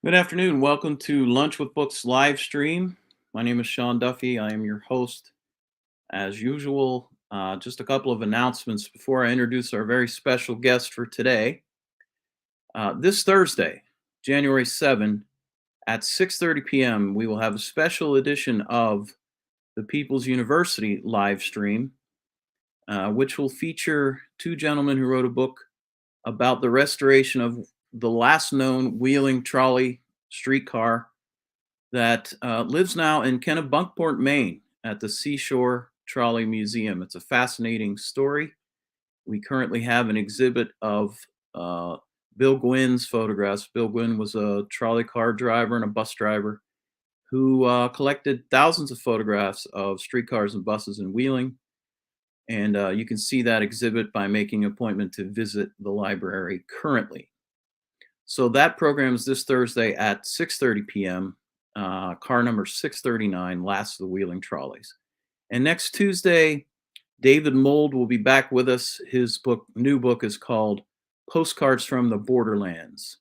Good afternoon. Welcome to Lunch with Books live stream. My name is Sean Duffy. I am your host. As usual, just a couple of announcements before I introduce our very special guest for today. This Thursday, January 7 at 6:30 p.m., we will have a special edition of the People's University live stream, which will feature two gentlemen who wrote a book about the restoration of the last known wheeling trolley streetcar that lives now in Kennebunkport, Maine, at the Seashore Trolley Museum. It's a fascinating story. We currently have an exhibit of Bill Gwynn's photographs. Bill Gwynn was a trolley car driver and a bus driver who collected thousands of photographs of streetcars and buses in Wheeling. And you can see that exhibit by making an appointment to visit the library currently. So that program is this Thursday at 6:30 p.m. Car number 639, Last of the Wheeling Trolleys. And next Tuesday, David Mould will be back with us. His new book is called Postcards from the Borderlands.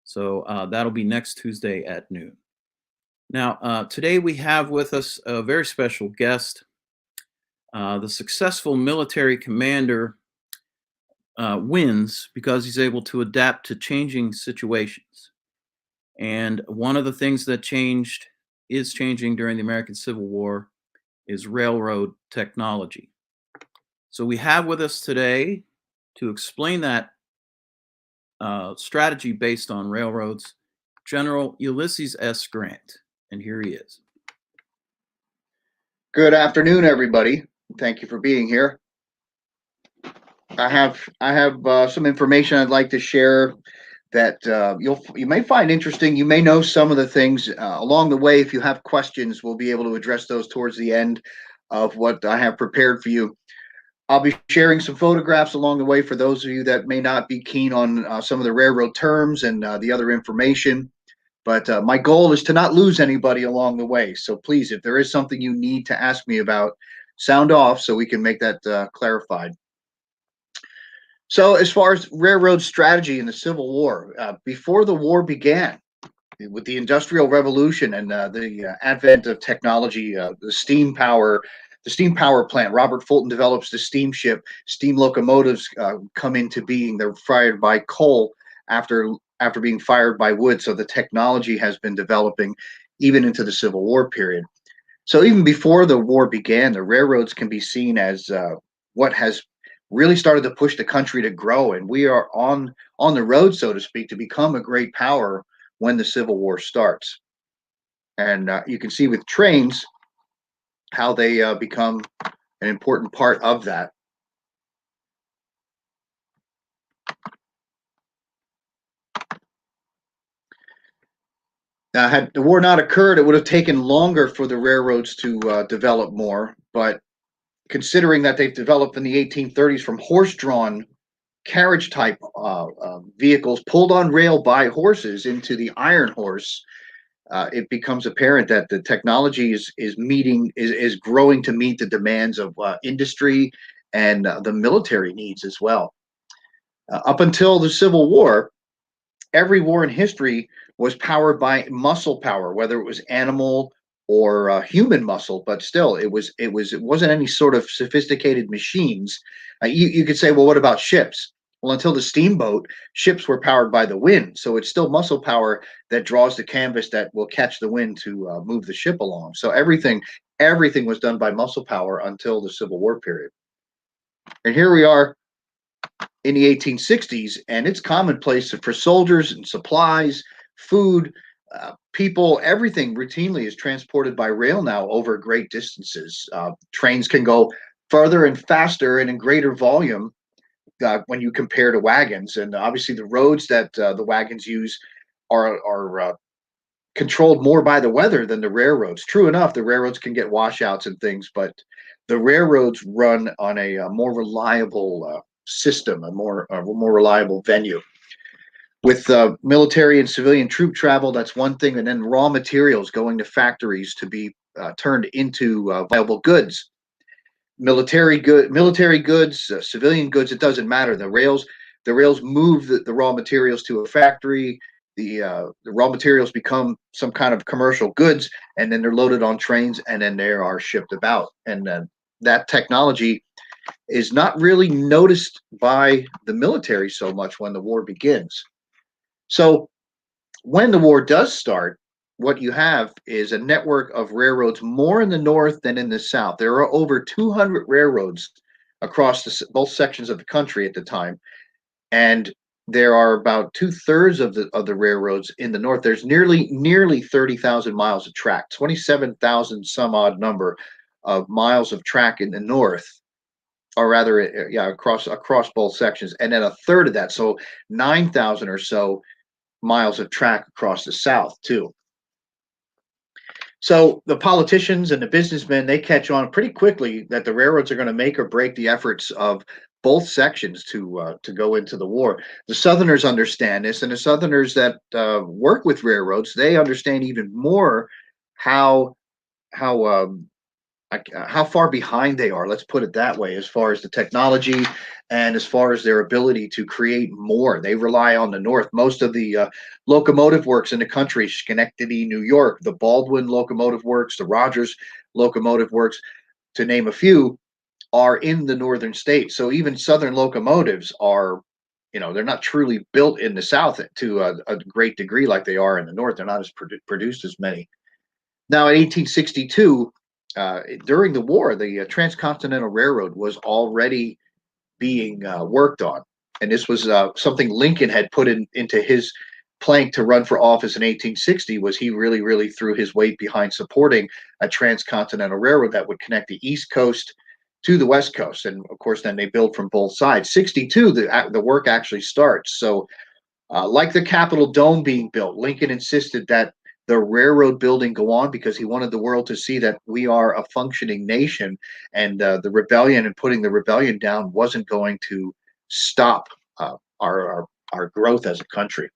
So that'll be next Tuesday at noon. Now, today we have with us a very special guest. The successful military commander wins because he's able to adapt to changing situations. And one of the things that is changing during the American Civil War is railroad technology. So we have with us today to explain that strategy based on railroads, General Ulysses S. Grant. And here he is. Good afternoon, everybody. Thank you for being here. I have some information I'd like to share that you may find interesting. You may know some of the things along the way. If you have questions, we'll be able to address those towards the end of what I have prepared for you. I'll be sharing some photographs along the way for those of you that may not be keen on some of the railroad terms and the other information. But my goal is to not lose anybody along the way. So please, if there is something you need to ask me about, sound off so we can make that clarified. So as far as railroad strategy in the Civil War, before the war began, with the Industrial Revolution and the advent of technology, the steam power plant, Robert Fulton develops the steamship. Steam locomotives come into being. They're fired by coal after being fired by wood. So the technology has been developing even into the Civil War period. So even before the war began, the railroads can be seen as what has really started to push the country to grow, and we are on the road, so to speak, to become a great power when the Civil War starts. And you can see with trains how they become an important part of that. Had the war not occurred, it would have taken longer for the railroads to develop more, but considering that they've developed in the 1830s from horse-drawn carriage type vehicles pulled on rail by horses into the iron horse, it becomes apparent that the technology is growing to meet the demands of industry and the military needs as well. Up until the Civil War, every war in history was powered by muscle power, whether it was animal or human muscle, but still, it wasn't any sort of sophisticated machines. You could say, well, what about ships? Well, until the steamboat, ships were powered by the wind, so it's still muscle power that draws the canvas that will catch the wind to move the ship along. So everything was done by muscle power until the Civil War period. And here we are in the 1860s, and it's commonplace for soldiers and supplies, food, people, everything routinely is transported by rail now over great distances. Trains can go further and faster and in greater volume when you compare to wagons. And obviously the roads that the wagons use are controlled more by the weather than the railroads. True enough, the railroads can get washouts and things, but the railroads run on a more reliable system, a more reliable venue. With military and civilian troop travel, that's one thing, and then raw materials going to factories to be turned into viable goods. Military goods, civilian goods, it doesn't matter. The rails move the raw materials to a factory. the raw materials become some kind of commercial goods, and then they're loaded on trains, and then they are shipped about. And that technology is not really noticed by the military so much when the war begins. So when the war does start, what you have is a network of railroads more in the north than in the south. There are over 200 railroads across both sections of the country at the time, and there are about 2/3 of the railroads in the north. There's nearly 30,000 miles of track, 27,000 some odd number of miles of track in the north, or rather, yeah, across both sections, and then a third of that, so 9,000 or so miles of track across the south too. So the politicians and the businessmen, they catch on pretty quickly that the railroads are going to make or break the efforts of both sections to go into the war. The Southerners understand this, and the Southerners that work with railroads, they understand even more how how how far behind they are. Let's put it that way, as far as the technology and as far as their ability to create more. They rely on the North. Most of the locomotive works in the country, Schenectady, New York, the Baldwin Locomotive Works, the Rogers Locomotive Works, to name a few, are in the northern states. So even Southern locomotives are, they're not truly built in the South to a great degree like they are in the North. They're not as produced as many. Now, in 1862, during the war, the Transcontinental Railroad was already being worked on, and this was something Lincoln had put into his plank to run for office in 1860. Was he really threw his weight behind supporting a transcontinental railroad that would connect the East Coast to the West Coast, and of course, then they built from both sides. 62, the work actually starts. So, like the Capitol Dome being built, Lincoln insisted that the railroad building go on because he wanted the world to see that we are a functioning nation, and the rebellion and putting the rebellion down wasn't going to stop our growth as a country.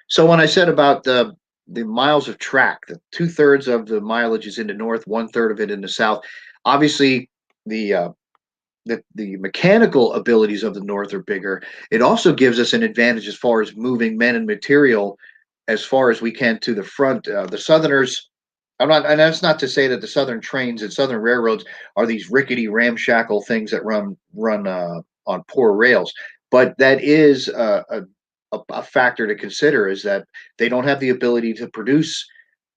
So when I said about the miles of track, the 2/3 of the mileage is in the north, 1/3 of it in the south. Obviously, the the mechanical abilities of the North are bigger. It also gives us an advantage as far as moving men and material as far as we can to the front. The Southerners, I'm not, and that's not to say that the Southern trains and Southern railroads are these rickety, ramshackle things that run on poor rails, but that is a factor to consider, is that they don't have the ability to produce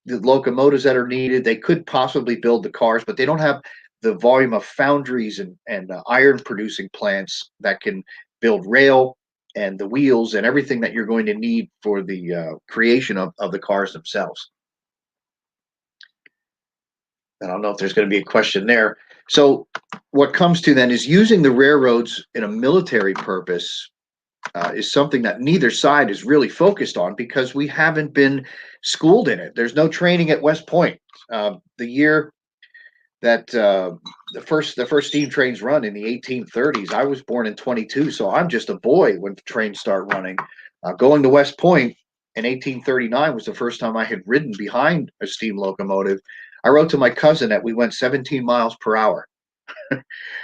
the locomotives that are needed. They could possibly build the cars, but they don't have the volume of foundries and iron producing plants that can build rail and the wheels and everything that you're going to need for the creation of the cars themselves. I don't know if there's going to be a question there. So what comes to then is using the railroads in a military purpose is something that neither side is really focused on because we haven't been schooled in it. There's no training at West Point. The year that the first steam trains run in the 1830s, I was born in 22, so I'm just a boy when trains start running. Going to West Point in 1839 was the first time I had ridden behind a steam locomotive. I wrote to my cousin that we went 17 miles per hour.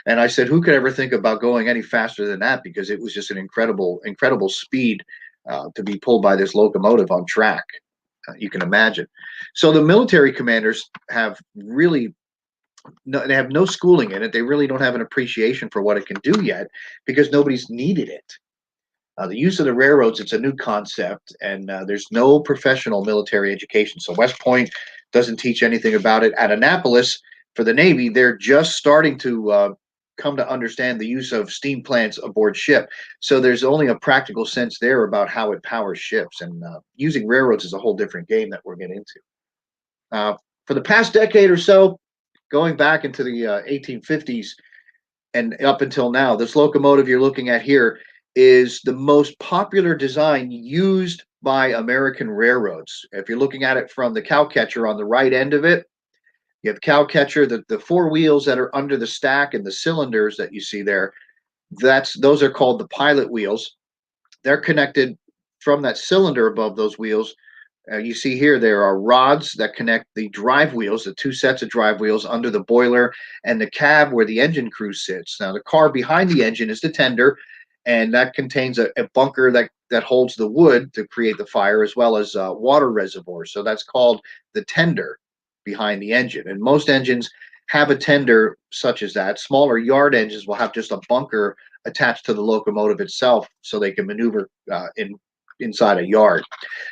And I said, who could ever think about going any faster than that? Because it was just an incredible speed to be pulled by this locomotive on track. You can imagine. So the military commanders have really they have no schooling in it. They really don't have an appreciation for what it can do yet because nobody's needed it. The use of the railroads, it's a new concept, and there's no professional military education. So West Point doesn't teach anything about it. At Annapolis, for the Navy, they're just starting to come to understand the use of steam plants aboard ship. So there's only a practical sense there about how it powers ships, and using railroads is a whole different game that we're getting into. For the past decade or so, going back into the 1850s and up until now, this locomotive you're looking at here is the most popular design used by American railroads. If you're looking at it from the cowcatcher on the right end of it, you have the cowcatcher, the four wheels that are under the stack and the cylinders that you see there. Those are called the pilot wheels. They're connected from that cylinder above those wheels. You see here, there are rods that connect the drive wheels, the two sets of drive wheels under the boiler and the cab where the engine crew sits. Now, the car behind the engine is the tender, and that contains a bunker that holds the wood to create the fire, as well as water reservoirs. So that's called the tender behind the engine. And most engines have a tender such as that. Smaller yard engines will have just a bunker attached to the locomotive itself, so they can maneuver inside a yard.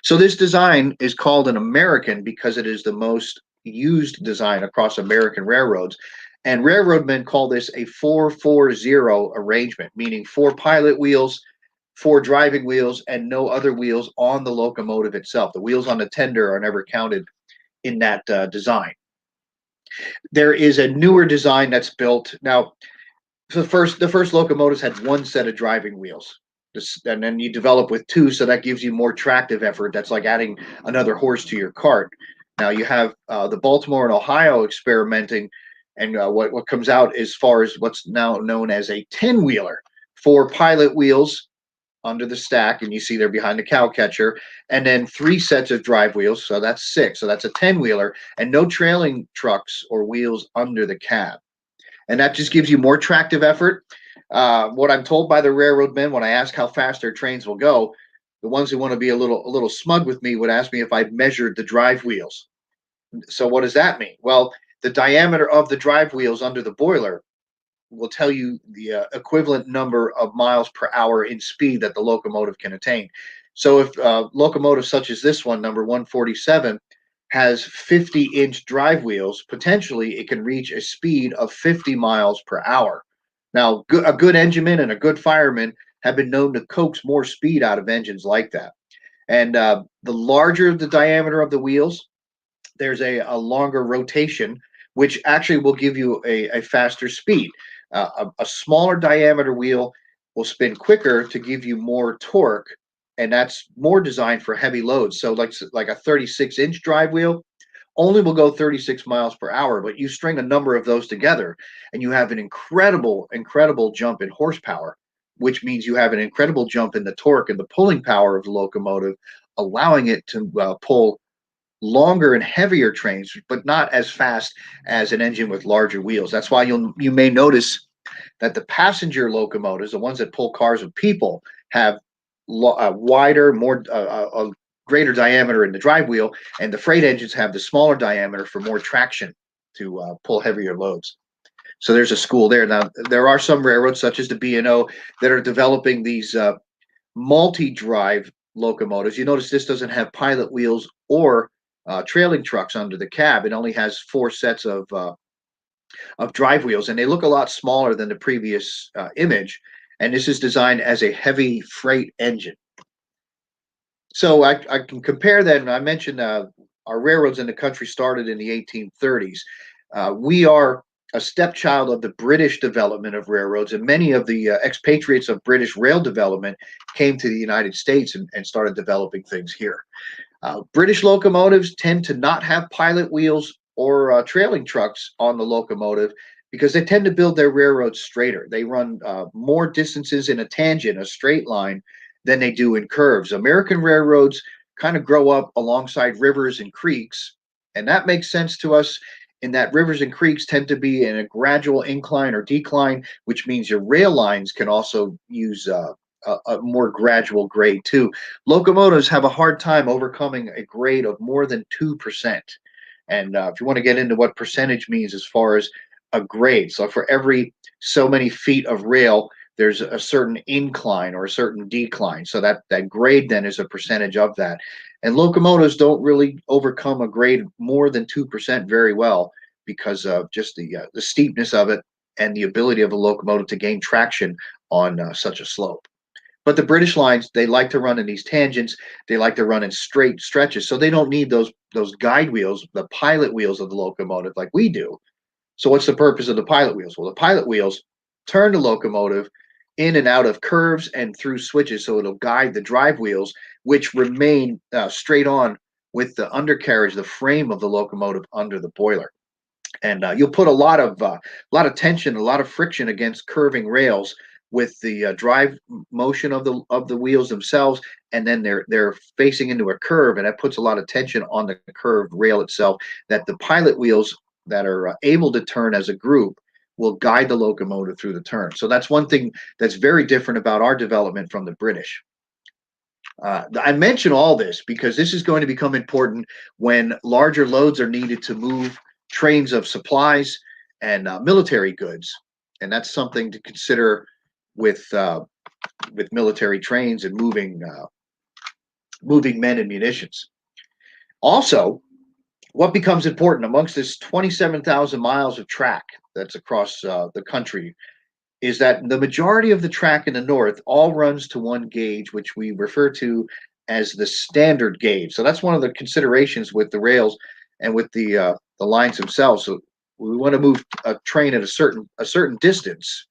So this design is called an American because it is the most used design across American railroads. And railroad men call this a 440 arrangement, meaning 4 pilot wheels, 4 driving wheels, and no other wheels on the locomotive itself. The wheels on the tender are never counted in that design. There is a newer design that's built now. The first locomotives had 1 set of driving wheels, and then you develop with 2, so that gives you more tractive effort. That's like adding another horse to your cart. Now you have the Baltimore and Ohio experimenting, and what comes out as far as what's now known as a 10-wheeler, 4 pilot wheels under the stack, and you see they're behind the cow catcher, and then 3 sets of drive wheels, so that's 6. So that's a 10-wheeler, and no trailing trucks or wheels under the cab. And that just gives you more tractive effort. What I'm told by the railroad men when I ask how fast their trains will go, the ones who want to be a little smug with me would ask me if I'd measured the drive wheels. So what does that mean? Well, the diameter of the drive wheels under the boiler will tell you the equivalent number of miles per hour in speed that the locomotive can attain. So if locomotives such as this one, number 147, has 50-inch drive wheels, potentially it can reach a speed of 50 miles per hour. Now, a good engineman and a good fireman have been known to coax more speed out of engines like that. And the larger the diameter of the wheels, there's a longer rotation, which actually will give you a faster speed. A smaller diameter wheel will spin quicker to give you more torque, and that's more designed for heavy loads. So like a 36-inch drive wheel only will go 36 miles per hour, but you string a number of those together and you have an incredible jump in horsepower, which means you have an incredible jump in the torque and the pulling power of the locomotive, allowing it to pull longer and heavier trains, but not as fast as an engine with larger wheels. That's why you may notice that the passenger locomotives, the ones that pull cars with people, have wider, more a greater diameter in the drive wheel, and the freight engines have the smaller diameter for more traction to pull heavier loads. So there's a school there. Now there are some railroads, such as the B&O, that are developing these multi-drive locomotives. You notice this doesn't have pilot wheels or trailing trucks under the cab. It only has 4 sets of drive wheels, and they look a lot smaller than the previous image. And this is designed as a heavy freight engine. So I can compare that. And I mentioned our railroads in the country started in the 1830s. We are a stepchild of the British development of railroads, and many of the expatriates of British rail development came to the United States and started developing things here. British locomotives tend to not have pilot wheels or trailing trucks on the locomotive because they tend to build their railroads straighter. They run more distances in a tangent, a straight line, than they do in curves. American railroads kind of grow up alongside rivers and creeks, and that makes sense to us in that rivers and creeks tend to be in a gradual incline or decline, which means your rail lines can also use a more gradual grade too. Locomotives have a hard time overcoming a grade of more than 2%. And if you want to get into what percentage means as far as a grade, so for every so many feet of rail, there's a certain incline or a certain decline. So that grade then is a percentage of that. And locomotives don't really overcome a grade more than 2% very well because of just the steepness of it and the ability of a locomotive to gain traction on such a slope. But the British lines, they like to run in these tangents. They like to run in straight stretches. So they don't need those guide wheels, the pilot wheels of the locomotive like we do. So what's the purpose of the pilot wheels? Well, the pilot wheels turn the locomotive in and out of curves and through switches. So it'll guide the drive wheels, which remain straight on with the undercarriage, the frame of the locomotive under the boiler. And you'll put a lot of tension, a lot of friction against curving rails with the drive motion of the wheels themselves, and then they're facing into a curve, and that puts a lot of tension on the curved rail itself. That the pilot wheels that are able to turn as a group will guide the locomotive through the turn. So that's one thing that's very different about our development from the British. I mention all this because this is going to become important when larger loads are needed to move trains of supplies and military goods, and that's something to consider with military trains and moving men and munitions. Also, what becomes important amongst this 27,000 miles of track that's across the country is that the majority of the track in the north all runs to one gauge, which we refer to as the standard gauge. So that's one of the considerations with the rails and with the lines themselves. So we want to move a train at a certain distance.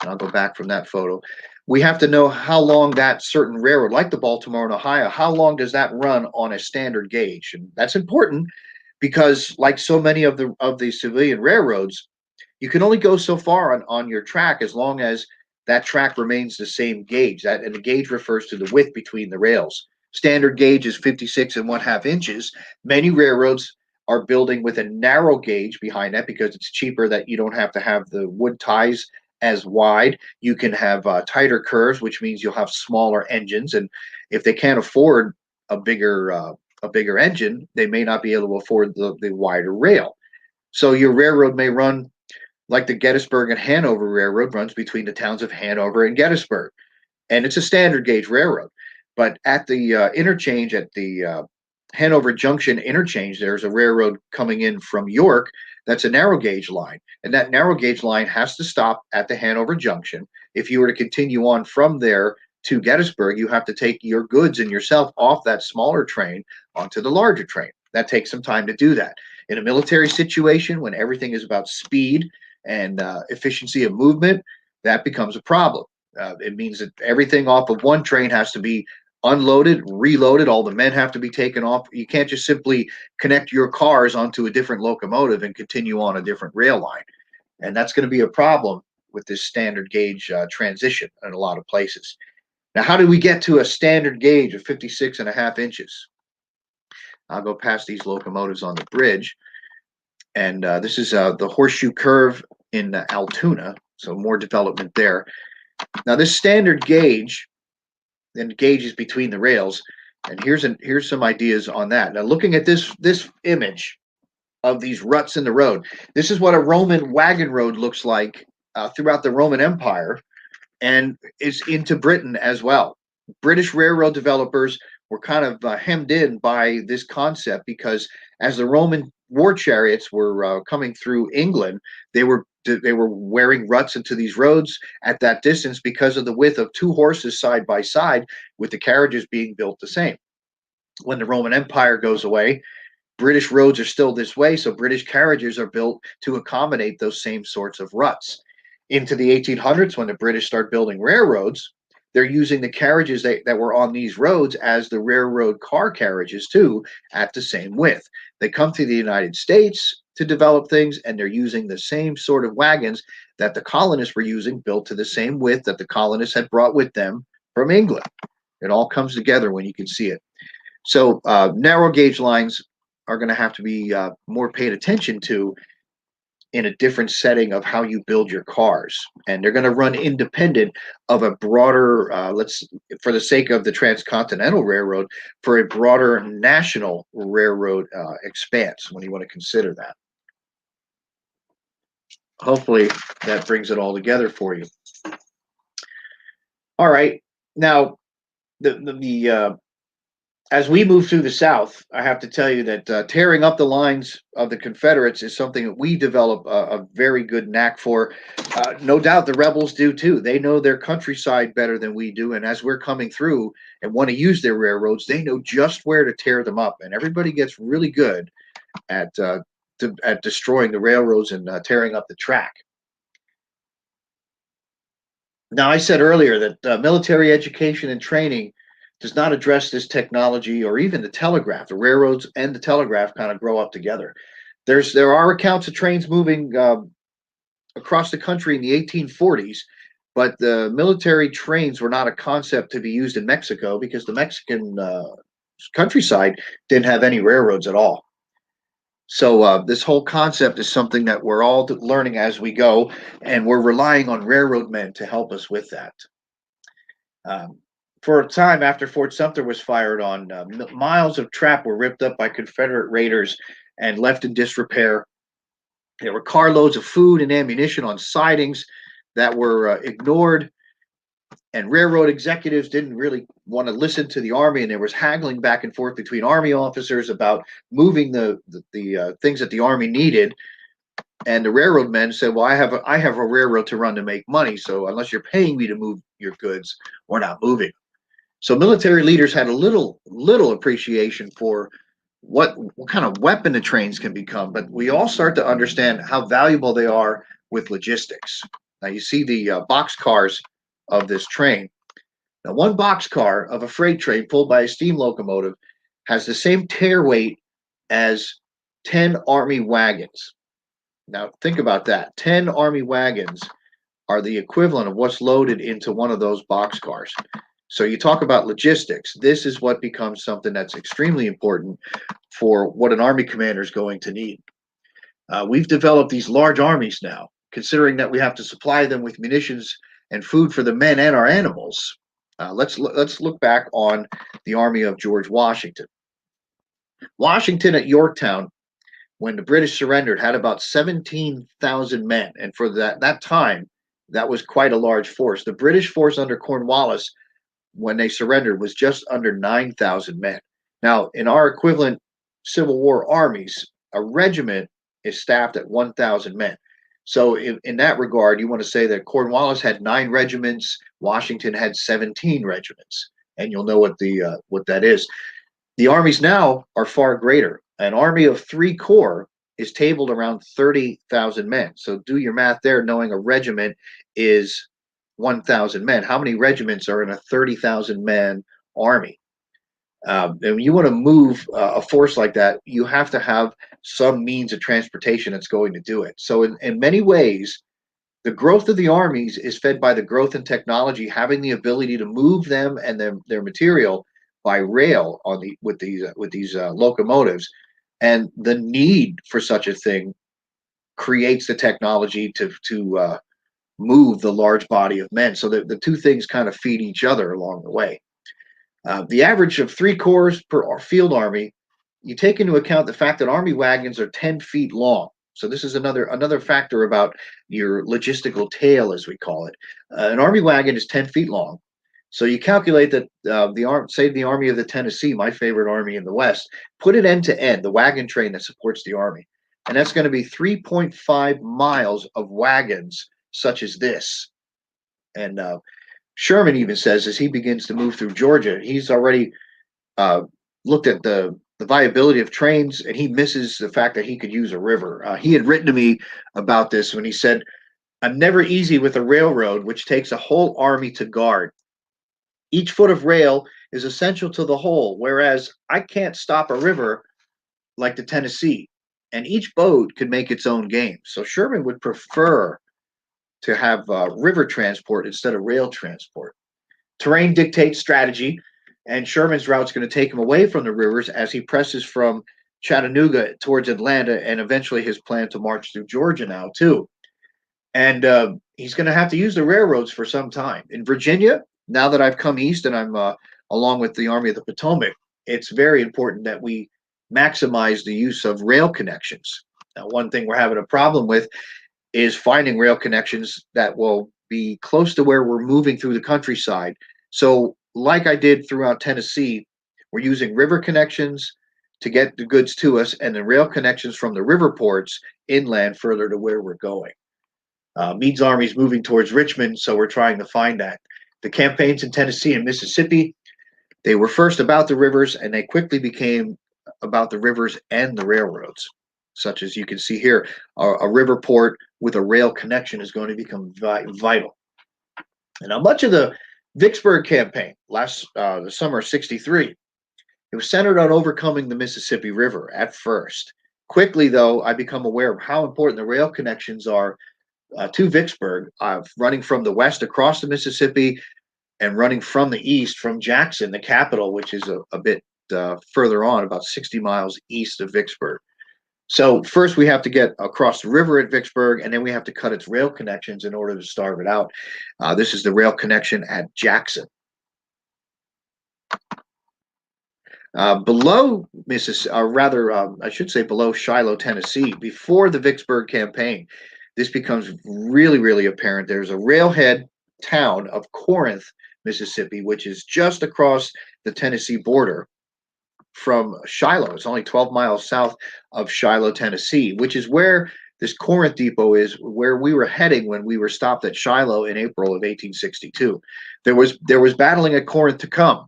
And I'll go back from that photo. We have to know how long that certain railroad, like the Baltimore and Ohio, how long does that run on a standard gauge? And that's important because, like so many of the civilian railroads, you can only go so far on your track as long as that track remains the same gauge. And the gauge refers to the width between the rails. Standard gauge is 56 and 1/2 inches. Many railroads are building with a narrow gauge behind that because it's cheaper, that you don't have to have the wood ties as wide. You can have tighter curves, which means you'll have smaller engines. And if they can't afford a bigger engine, they may not be able to afford the wider rail. So your railroad may run like the Gettysburg and Hanover Railroad runs between the towns of Hanover and Gettysburg. And it's a standard gauge railroad. But at the interchange, at the Hanover Junction interchange, there's a railroad coming in from York that's a narrow gauge line. And that narrow gauge line has to stop at the Hanover Junction. If you were to continue on from there to Gettysburg, you have to take your goods and yourself off that smaller train onto the larger train. That takes some time to do that. In a military situation, when everything is about speed and efficiency of movement, that becomes a problem. It means that everything off of one train has to be unloaded, reloaded. All the men have to be taken off. You can't just simply connect your cars onto a different locomotive and continue on a different rail line. And that's going to be a problem with this standard gauge transition in a lot of places. Now, how do we get to a standard gauge of 56.5 inches? I'll go past these locomotives on the bridge. And this is the horseshoe curve in Altoona, so more development there. Now, this standard gauge then gauges between the rails, and here's some ideas on that. Now, looking at this image of these ruts in the road, this is what a Roman wagon road looks like throughout the Roman Empire, and is into Britain as well. British railroad developers were kind of hemmed in by this concept because as the Roman war chariots were coming through England, they were wearing ruts into these roads at that distance because of the width of two horses side by side, with the carriages being built the same. When the Roman Empire goes away, British roads are still this way, so British carriages are built to accommodate those same sorts of ruts. Into the 1800s, when the British start building railroads, they're using the carriages that were on these roads as the railroad car carriages too, at the same width. They come to the United States to develop things, and they're using the same sort of wagons that the colonists were using, built to the same width that the colonists had brought with them from England. It all comes together when you can see it. So narrow gauge lines are going to have to be more paid attention to in a different setting of how you build your cars. And they're going to run independent of a broader, for the sake of the Transcontinental Railroad, for a broader national railroad expanse when you want to consider that. Hopefully that brings it all together for you. All right. Now, as we move through the South, I have to tell you that tearing up the lines of the Confederates is something that we develop a very good knack for. No doubt the rebels do too. They know their countryside better than we do. And as we're coming through and want to use their railroads, they know just where to tear them up. And everybody gets really good at destroying the railroads and tearing up the track. Now, I said earlier that military education and training does not address this technology or even the telegraph. The railroads and the telegraph kind of grow up together. There are accounts of trains moving across the country in the 1840s, but the military trains were not a concept to be used in Mexico because the Mexican countryside didn't have any railroads at all. So this whole concept is something that we're all learning as we go, and we're relying on railroad men to help us with that. Um, for a time after Fort Sumter was fired on, miles of trap were ripped up by Confederate raiders and left in disrepair. There were carloads of food and ammunition on sidings that were ignored, and railroad executives didn't really want to listen to the army, and there was haggling back and forth between army officers about moving the things that the army needed. And the railroad men said, "Well, I have a railroad to run to make money, so unless you're paying me to move your goods, we're not moving." So military leaders had a little appreciation for what kind of weapon the trains can become, but we all start to understand how valuable they are with logistics. Now you see the box cars of this train. Now one box car of a freight train pulled by a steam locomotive has the same tare weight as 10 army wagons. Now think about that. 10 army wagons are the equivalent of what's loaded into one of those box cars. So you talk about logistics. This is what becomes something that's extremely important for what an army commander is going to need. We've developed these large armies now, considering that we have to supply them with munitions and food for the men and our animals. Let's look back on the army of George Washington. Washington at Yorktown, when the British surrendered, had about 17,000 men, and for that time, that was quite a large force. The British force under Cornwallis, when they surrendered, was just under 9,000 men. Now, in our equivalent Civil War armies, a regiment is staffed at 1,000 men. So, in that regard, you want to say that Cornwallis had 9 regiments, Washington had 17 regiments, and you'll know what that is. The armies now are far greater. An army of 3 corps is tabled around 30,000 men. So do your math there, knowing a regiment is 1,000 men. How many regiments are in a 30,000 man army? And when you want to move a force like that, you have to have some means of transportation that's going to do it. So in many ways, the growth of the armies is fed by the growth in technology, having the ability to move them and their material by rail with these locomotives, and the need for such a thing creates the technology to move the large body of men. So the two things kind of feed each other along the way. The average of 3 corps per field army, you take into account the fact that army wagons are 10 feet long. So this is another factor about your logistical tail, as we call it. An army wagon is 10 feet long. So you calculate that the Army of the Tennessee, my favorite army in the West, put it end to end, the wagon train that supports the army, and that's going to be 3.5 miles of wagons such as this. And Sherman even says, as he begins to move through Georgia, he's already looked at the viability of trains, and he misses the fact that he could use a river. He had written to me about this when he said, "I'm never easy with a railroad, which takes a whole army to guard. Each foot of rail is essential to the whole, whereas I can't stop a river like the Tennessee, and each boat could make its own game." So Sherman would prefer to have river transport instead of rail transport. Terrain dictates strategy, and Sherman's route is going to take him away from the rivers as he presses from Chattanooga towards Atlanta, and eventually his plan to march through Georgia now too. And he's going to have to use the railroads for some time. In Virginia, now that I've come east and I'm along with the Army of the Potomac, it's very important that we maximize the use of rail connections. Now, one thing we're having a problem with is finding rail connections that will be close to where we're moving through the countryside. So, like I did throughout Tennessee, we're using river connections to get the goods to us, and then rail connections from the river ports inland further to where we're going. Meade's army is moving towards Richmond, so we're trying to find that. The campaigns in Tennessee and Mississippi, they were first about the rivers, and they quickly became about the rivers and the railroads, such as you can see here. A river port with a rail connection is going to become vital. And now much of the Vicksburg campaign, the summer of '63, it was centered on overcoming the Mississippi River at first. Quickly, though, I become aware of how important the rail connections are to Vicksburg, running from the west across the Mississippi and running from the east from Jackson, the capital, which is a bit further on, about 60 miles east of Vicksburg. So first we have to get across the river at Vicksburg, and then we have to cut its rail connections in order to starve it out. This is the rail connection at Jackson. Below Mississippi, or rather, I should say below Shiloh, Tennessee, before the Vicksburg Campaign, this becomes really, really apparent. There's a railhead town of Corinth, Mississippi, which is just across the Tennessee border from Shiloh. It's only 12 miles south of Shiloh, Tennessee, which is where this Corinth depot is, where we were heading when we were stopped at Shiloh in April of 1862. There was battling at Corinth to come.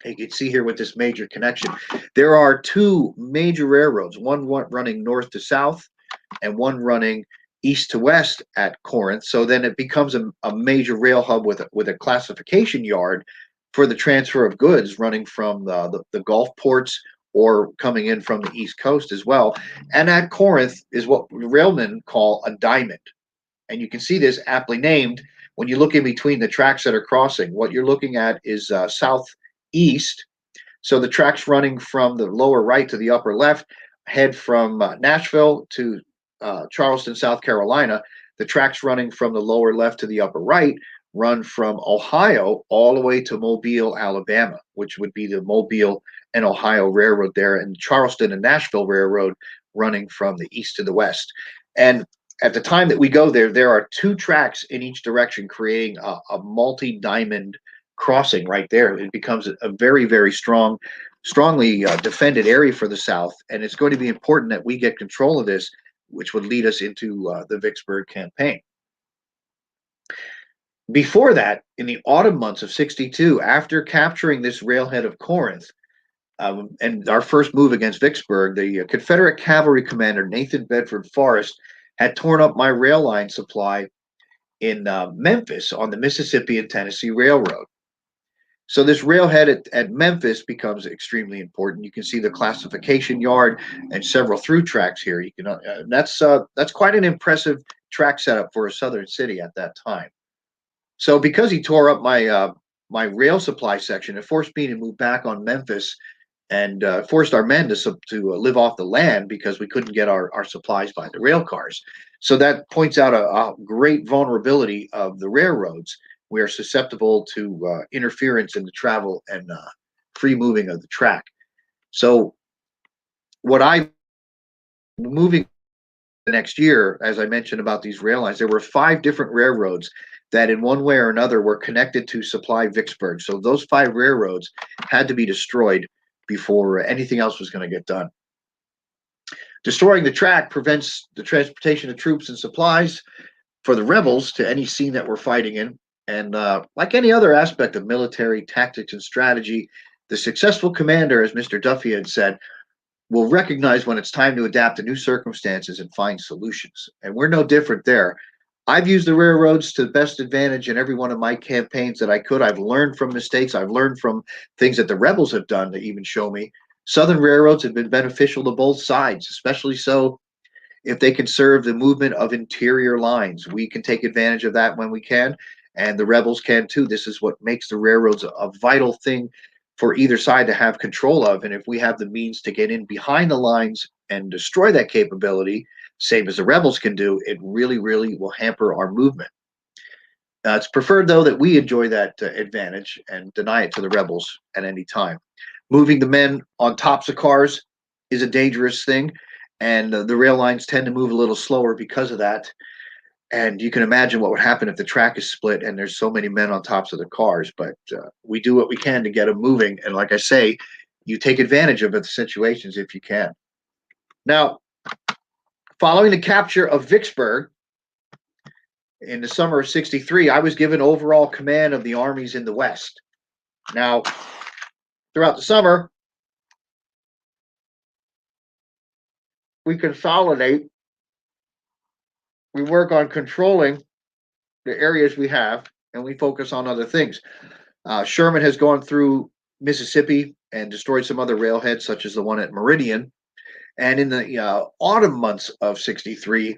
You can see here with this major connection, there are two major railroads, one running north to south and one running east to west at Corinth. So then it becomes a major rail hub with a classification yard for the transfer of goods running from the Gulf ports or coming in from the East Coast as well. And at Corinth is what railmen call a diamond. And you can see this aptly named when you look in between the tracks that are crossing. What you're looking at is southeast. So the tracks running from the lower right to the upper left head from Nashville to Charleston, South Carolina. The tracks running from the lower left to the upper right run from Ohio all the way to Mobile, Alabama, which would be the Mobile and Ohio Railroad there, and Charleston and Nashville Railroad running from the east to the west. And at the time that we go there, there are two tracks in each direction, creating a multi-diamond crossing right there. It becomes a very, very strongly defended area for the South, and it's going to be important that we get control of this, which would lead us into the Vicksburg Campaign. Before that, in the autumn months of 62, after capturing this railhead of Corinth, and our first move against Vicksburg, the Confederate cavalry commander Nathan Bedford Forrest had torn up my rail line supply in Memphis on the Mississippi and Tennessee Railroad. So this railhead at Memphis becomes extremely important. You can see the classification yard and several through tracks here. You can that's quite an impressive track setup for a southern city at that time. So because he tore up my rail supply section, it forced me to move back on Memphis and forced our men to live off the land because we couldn't get our supplies by the rail cars. So that points out a great vulnerability of the railroads. We are susceptible to interference in the travel and free moving of the track. So moving the next year, as I mentioned about these rail lines, there were 5 different railroads that in one way or another were connected to supply Vicksburg. So those 5 railroads had to be destroyed before anything else was going to get done. Destroying the track prevents the transportation of troops and supplies for the rebels to any scene that we're fighting in. And like any other aspect of military tactics and strategy, the successful commander, as Mr. Duffy had said, will recognize when it's time to adapt to new circumstances and find solutions. And we're no different there. I've used the railroads to the best advantage in every one of my campaigns that I could. I've learned from mistakes. I've learned from things that the rebels have done to even show me. Southern railroads have been beneficial to both sides, especially so if they can serve the movement of interior lines. We can take advantage of that when we can, and the rebels can too. This is what makes the railroads a vital thing for either side to have control of. And if we have the means to get in behind the lines and destroy that capability, same as the rebels can do, it really, really will hamper our movement. It's preferred, though, that we enjoy that advantage and deny it to the rebels at any time. Moving the men on tops of cars is a dangerous thing, and the rail lines tend to move a little slower because of that. And you can imagine what would happen if the track is split and there's so many men on tops of the cars. But we do what we can to get them moving. And like I say, you take advantage of the situations if you can. Now, following the capture of Vicksburg in the summer of 63, I was given overall command of the armies in the West. Now, throughout the summer, we consolidate. We work on controlling the areas we have, and we focus on other things. Sherman has gone through Mississippi and destroyed some other railheads, such as the one at Meridian. And in the autumn months of 63,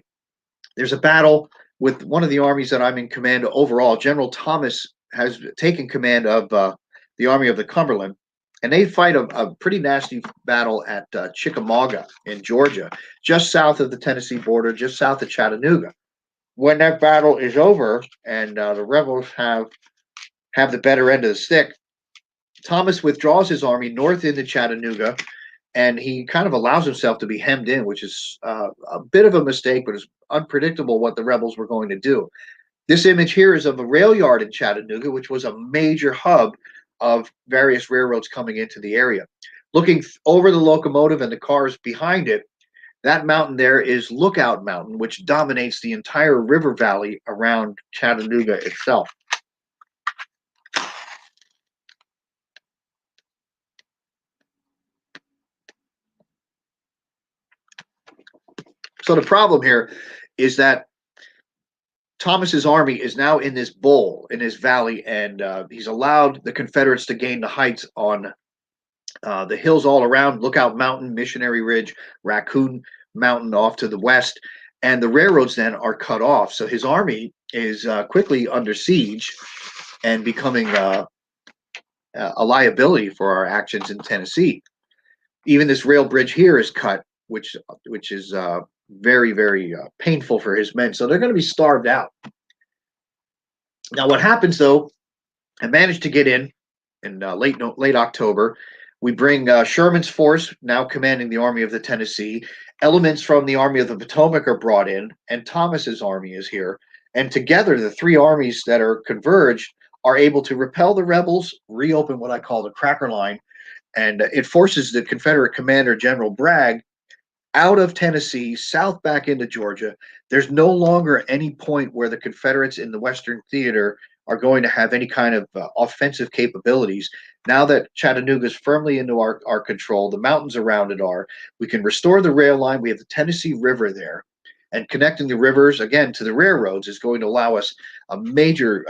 there's a battle with one of the armies that I'm in command of overall. General Thomas has taken command of the Army of the Cumberland, and they fight a pretty nasty battle at Chickamauga in Georgia, just south of the Tennessee border, just south of Chattanooga. When that battle is over and the rebels have the better end of the stick, Thomas withdraws his army north into Chattanooga, and he kind of allows himself to be hemmed in, which is a bit of a mistake, but it's unpredictable what the rebels were going to do. This image here is of a rail yard in Chattanooga, which was a major hub of various railroads coming into the area. Looking over the locomotive and the cars behind it, that mountain there is Lookout Mountain, which dominates the entire river valley around Chattanooga itself. So the problem here is that Thomas's army is now in this bowl in this valley, and he's allowed the Confederates to gain the heights on the hills all around Lookout Mountain, Missionary Ridge, Raccoon Mountain off to the west, and the railroads then are cut off. So his army is quickly under siege and becoming a liability for our actions in Tennessee. Even this rail bridge here is cut, which is very, very painful for his men. So they're going to be starved out. Now, what happens though? I managed to get in late October. We bring Sherman's force, now commanding the Army of the Tennessee. Elements from the Army of the Potomac are brought in, and Thomas's army is here. And together, the three armies that are converged are able to repel the rebels, reopen what I call the Cracker Line, and it forces the Confederate commander, General Bragg, out of Tennessee, south back into Georgia. There's no longer any point where the Confederates in the Western Theater are going to have any kind of offensive capabilities. Now that Chattanooga is firmly into our control, the mountains around it are, we can restore the rail line. We have the Tennessee River there, and connecting the rivers again to the railroads is going to allow us a major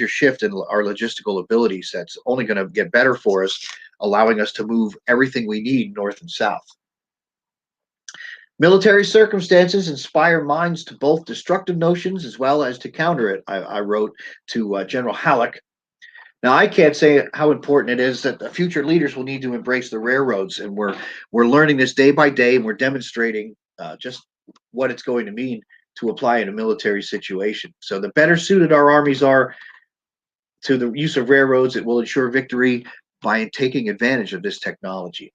shift in our logistical abilities. That's only going to get better for us, allowing us to move everything we need north and south. Military circumstances inspire minds to both destructive notions as well as to counter it, I wrote to General Halleck. Now, I can't say how important it is that the future leaders will need to embrace the railroads, and we're learning this day by day, and we're demonstrating just what it's going to mean to apply in a military situation. So the better suited our armies are to the use of railroads, it will ensure victory by taking advantage of this technology.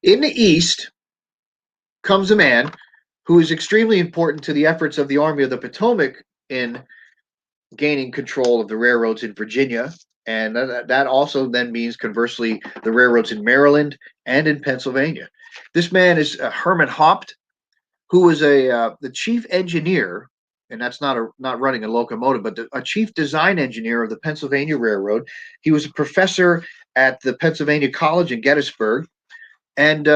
In the East comes a man who is extremely important to the efforts of the Army of the Potomac in gaining control of the railroads in Virginia. And that also then means, conversely, the railroads in Maryland and in Pennsylvania. This man is Herman Hopps, who was the chief engineer, and that's not running a locomotive, but a chief design engineer of the Pennsylvania Railroad. He was a professor at the Pennsylvania College in Gettysburg, and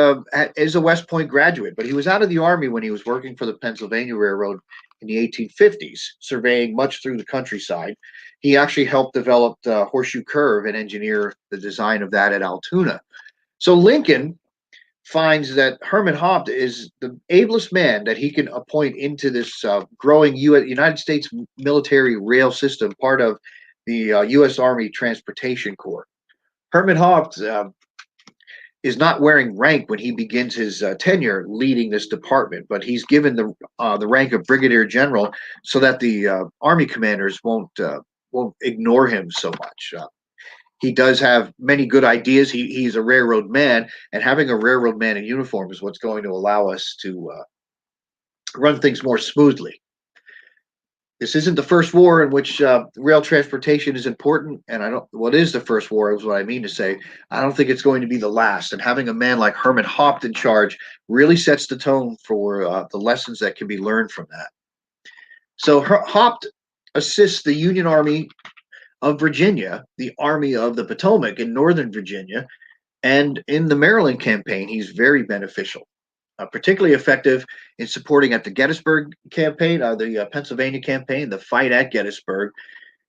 is a West Point graduate, but he was out of the Army when he was working for the Pennsylvania Railroad in the 1850s, surveying much through the countryside. He actually helped develop Horseshoe Curve and engineer the design of that at Altoona. So Lincoln finds that Herman Hopps is the ablest man that he can appoint into this growing United States military rail system, part of the U.S. Army Transportation Corps. Herman Hopps is not wearing rank when he begins his tenure leading this department, but he's given the rank of brigadier general so that the army commanders won't ignore him so much. He does have many good ideas. He's a railroad man, and having a railroad man in uniform is what's going to allow us to run things more smoothly. This isn't the first war in which rail transportation is important, and what is the first war is what I mean to say. I don't think it's going to be the last, and having a man like Herman Hopps in charge really sets the tone for the lessons that can be learned from that. So Hopps assists the Union Army of Virginia, the Army of the Potomac in Northern Virginia, and in the Maryland campaign, he's very beneficial. Particularly effective in supporting at the Gettysburg Campaign, the Pennsylvania Campaign, the fight at Gettysburg.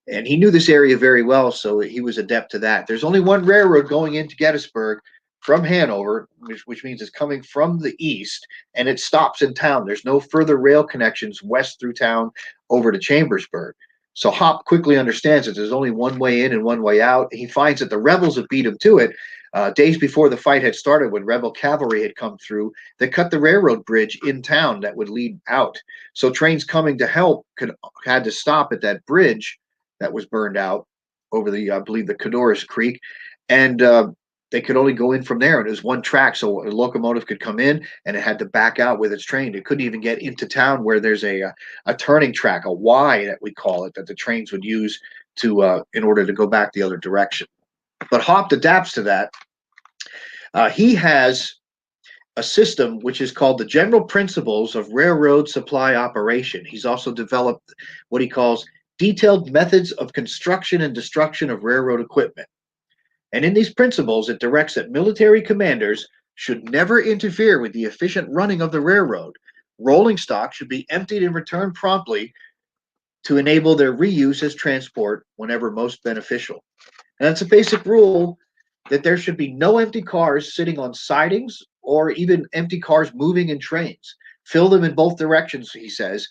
And he knew this area very well, so he was adept to that. There's only one railroad going into Gettysburg from Hanover, which means it's coming from the east, and it stops in town. There's no further rail connections west through town over to Chambersburg. So Hopp quickly understands that there's only one way in and one way out. He finds that the rebels have beat him to it. Days before the fight had started, when rebel cavalry had come through, they cut the railroad bridge in town that would lead out. So trains coming to help had to stop at that bridge that was burned out over the, I believe, the Codorus Creek, and they could only go in from there. And it was one track, so a locomotive could come in, and it had to back out with its train. It couldn't even get into town where there's a turning track, a Y that we call it, that the trains would use to in order to go back the other direction. But Hopps adapts to that. He has a system which is called the General Principles of Railroad Supply Operation. He's also developed what he calls detailed methods of construction and destruction of railroad equipment. And in these principles, it directs that military commanders should never interfere with the efficient running of the railroad. Rolling stock should be emptied and returned promptly to enable their reuse as transport whenever most beneficial. And that's a basic rule, that there should be no empty cars sitting on sidings or even empty cars moving in trains. Fill them in both directions, he says,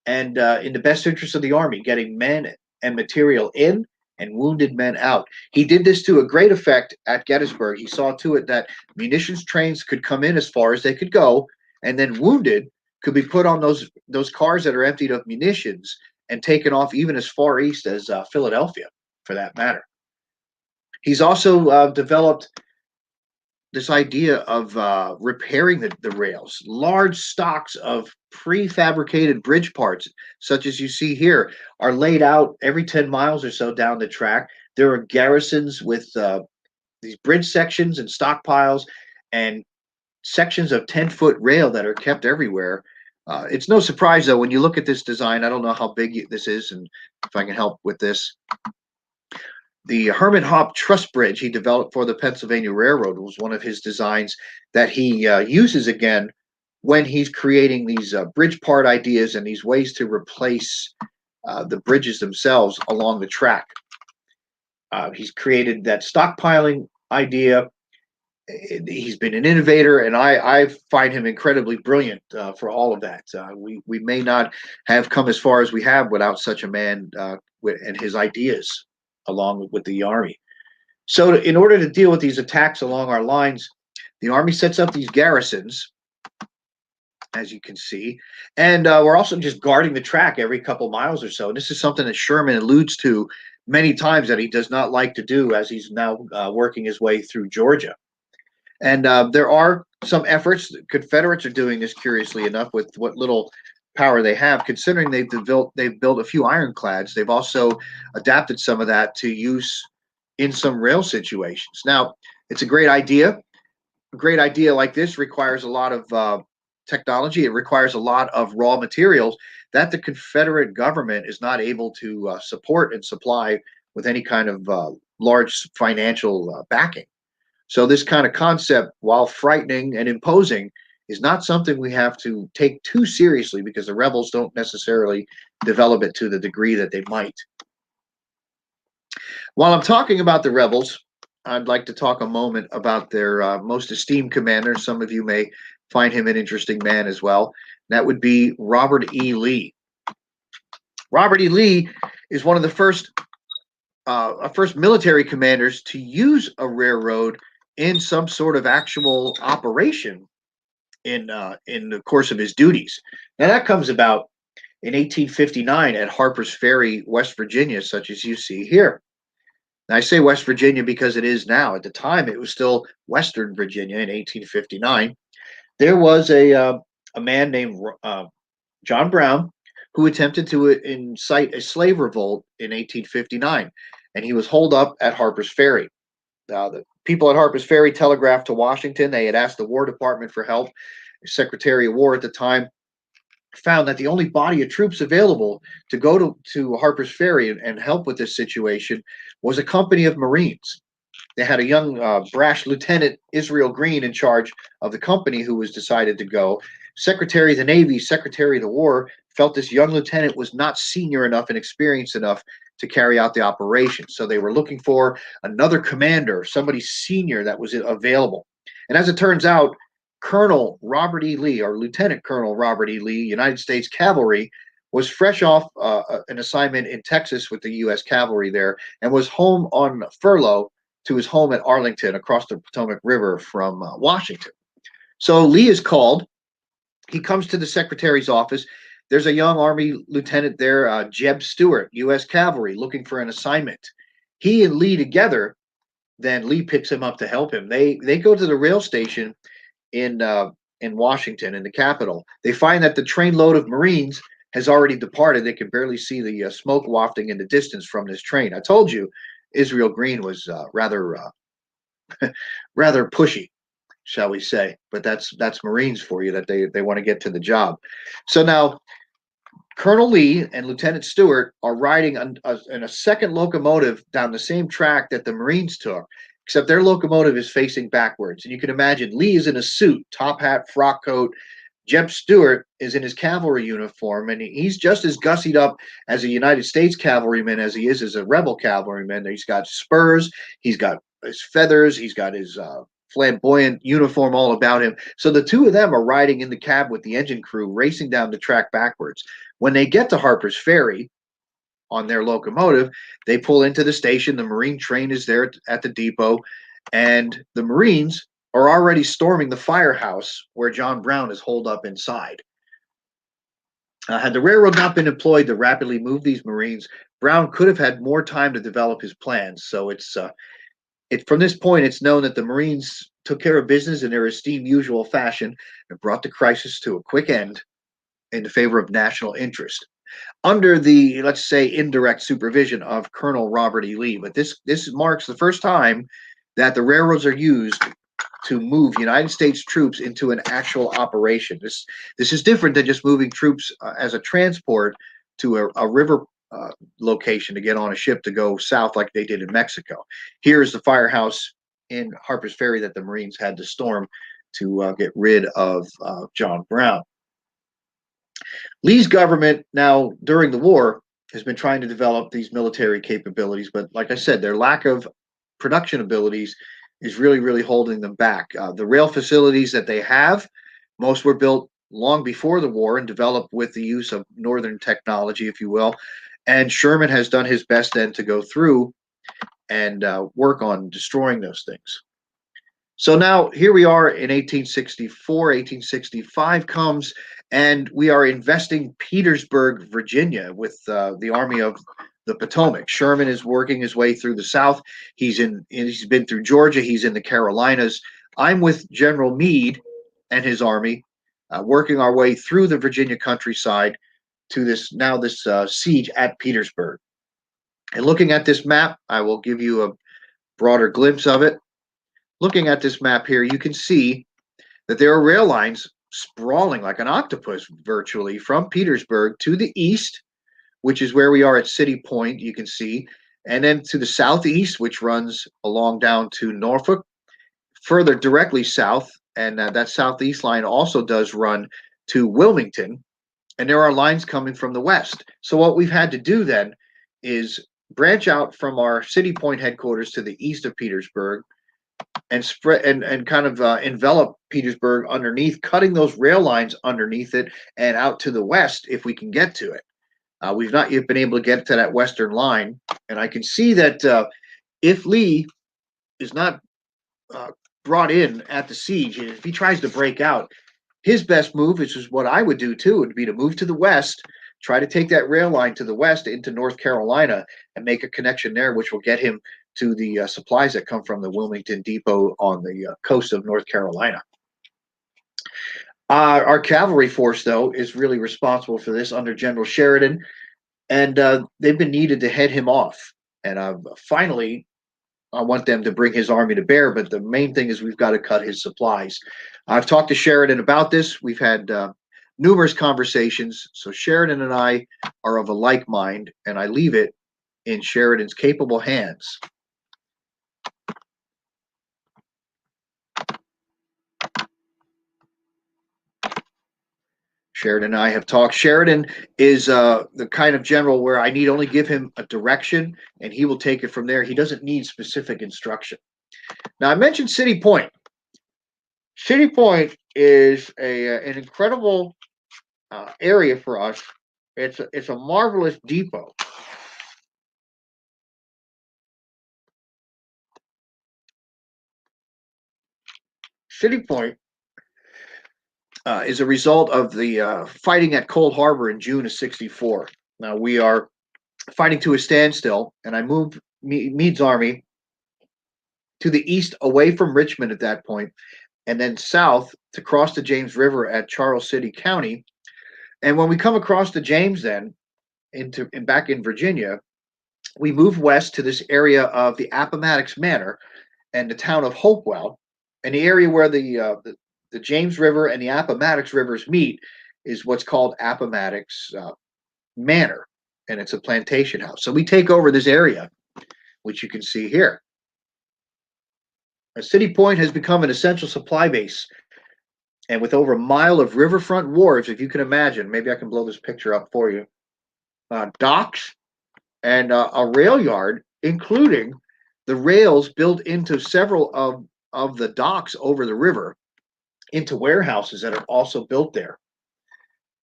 and in the best interest of the Army, getting men and material in and wounded men out. He did this to a great effect at Gettysburg. He saw to it that munitions trains could come in as far as they could go, and then wounded could be put on those cars that are emptied of munitions and taken off even as far east as Philadelphia, for that matter. He's also developed this idea of repairing the rails. Large stocks of prefabricated bridge parts, such as you see here, are laid out every 10 miles or so down the track. There are garrisons with these bridge sections and stockpiles and sections of 10-foot rail that are kept everywhere. It's no surprise, though, when you look at this design. I don't know how big this is, and if I can help with this. The Herman Hopps truss bridge he developed for the Pennsylvania Railroad was one of his designs that he uses again when he's creating these bridge part ideas and these ways to replace the bridges themselves along the track. He's created that stockpiling idea. He's been an innovator, and I find him incredibly brilliant for all of that. We may not have come as far as we have without such a man and his ideas along with the Army. So in order to deal with these attacks along our lines, the Army sets up these garrisons, as you can see, and we're also just guarding the track every couple miles or so. And this is something that Sherman alludes to many times that he does not like to do as he's now working his way through Georgia. And there are some efforts. The Confederates are doing this, curiously enough, with what little power they have, considering they've built a few ironclads. They've also adapted some of that to use in some rail situations. Now, it's a great idea. A great idea like this requires a lot of technology. It requires a lot of raw materials that the Confederate government is not able to support and supply with any kind of large financial backing. So this kind of concept, while frightening and imposing, is not something we have to take too seriously, because the rebels don't necessarily develop it to the degree that they might. While I'm talking about the rebels, I'd like to talk a moment about their most esteemed commander. Some of you may find him an interesting man as well. That would be Robert E. Lee. Robert E. Lee is one of the first military commanders to use a railroad in some sort of actual operation in the course of his duties. Now that comes about in 1859 at Harper's Ferry, West Virginia, such as you see here. Now, I say West Virginia because it is now. At the time, it was still Western Virginia in 1859. There was a man named John Brown who attempted to incite a slave revolt in 1859, and he was holed up at Harper's Ferry. The people at Harper's Ferry telegraphed to Washington. They had asked the War Department for help. The Secretary of War at the time found that the only body of troops available to go to Harper's Ferry and help with this situation was a company of Marines. They had a young, brash Lieutenant Israel Green in charge of the company who was decided to go. Secretary of the Navy, Secretary of the War felt this young lieutenant was not senior enough and experienced enough to carry out the operation. So they were looking for another commander, somebody senior that was available. And as it turns out, Colonel Robert E. Lee, or Lieutenant Colonel Robert E. Lee, United States Cavalry, was fresh off an assignment in Texas with the U.S. Cavalry there, and was home on furlough to his home at Arlington across the Potomac River from Washington. So Lee is called. He comes to the secretary's office. There's a young Army lieutenant there, Jeb Stuart, U.S. Cavalry, looking for an assignment. He and Lee together, then Lee picks him up to help him. They go to the rail station in Washington, in the capital. They find that the trainload of Marines has already departed. They can barely see the smoke wafting in the distance from this train. I told you, Israel Green was rather pushy, shall we say? But that's Marines for you, that they want to get to the job. So now Colonel Lee and Lieutenant Stewart are riding in a second locomotive down the same track that the Marines took, except their locomotive is facing backwards. And you can imagine Lee is in a suit, top hat, frock coat. Jeb Stuart is in his cavalry uniform, and he's just as gussied up as a United States cavalryman as he is as a rebel cavalryman. He's got spurs, he's got his feathers, he's got his flamboyant uniform all about him. So the two of them are riding in the cab with the engine crew, racing down the track backwards. When they get to Harper's Ferry on their locomotive, they pull into the station. The Marine train is there at the depot, and the Marines are already storming the firehouse where John Brown is holed up inside. Had the railroad not been employed to rapidly move these Marines, Brown could have had more time to develop his plans. So from this point, it's known that the Marines took care of business in their esteemed usual fashion and brought the crisis to a quick end in favor of national interest, under the, let's say, indirect supervision of Colonel Robert E. Lee. But this marks the first time that the railroads are used to move United States troops into an actual operation. This is different than just moving troops as a transport to a river location to get on a ship to go south like they did in Mexico. Here is the firehouse in Harper's Ferry that the Marines had to storm to get rid of John Brown. Lee's government now, during the war, has been trying to develop these military capabilities, but like I said, their lack of production abilities is really, really holding them back. The rail facilities that they have, most were built long before the war and developed with the use of Northern technology, if you will. And Sherman has done his best then to go through and work on destroying those things. So now here we are in 1864, 1865 comes, and we are investing Petersburg, Virginia, with the Army of the Potomac. Sherman is working his way through the South. He's been through Georgia. He's in the Carolinas. I'm with General Meade and his army, working our way through the Virginia countryside to this siege at Petersburg. And looking at this map, I will give you a broader glimpse of it. Looking at this map here, you can see that there are rail lines sprawling like an octopus virtually from Petersburg to the east, which is where we are at City Point, you can see, and then to the southeast, which runs along down to Norfolk, further directly south, and that southeast line also does run to Wilmington, and there are lines coming from the west. So what we've had to do then is branch out from our City Point headquarters to the east of Petersburg, and spread and kind of envelop Petersburg underneath, cutting those rail lines underneath it and out to the west if we can get to it. We've not yet been able to get to that western line, and I can see that if Lee is not brought in at the siege, and if he tries to break out, his best move, which is what I would do too, would be to move to the west, try to take that rail line to the west into North Carolina and make a connection there, which will get him to the supplies that come from the Wilmington Depot on the coast of North Carolina. Our cavalry force, though, is really responsible for this under General Sheridan, and they've been needed to head him off. And finally, I want them to bring his army to bear, but the main thing is we've got to cut his supplies. I've talked to Sheridan about this. We've had numerous conversations, so Sheridan and I are of a like mind, and I leave it in Sheridan's capable hands. Sheridan and I have talked. Sheridan is the kind of general where I need only give him a direction, and he will take it from there. He doesn't need specific instruction. Now, I mentioned City Point. City Point is an incredible area for us It's a marvelous depot. City Point is a result of the fighting at Cold Harbor in June of '64. Now we are fighting to a standstill, and I moved Meade's army to the east away from Richmond at that point, and then south to cross the James River at Charles City County. And when we come across the James, then back in Virginia, we move west to this area of the Appomattox Manor and the town of Hopewell, and the area where the James River and the Appomattox rivers meet is what's called Appomattox Manor, and it's a plantation house. So we take over this area, which you can see here. City Point has become an essential supply base, and with over a mile of riverfront wharves, if you can imagine, maybe I can blow this picture up for you, docks, and a rail yard, including the rails built into several of the docks over the river into warehouses that are also built there,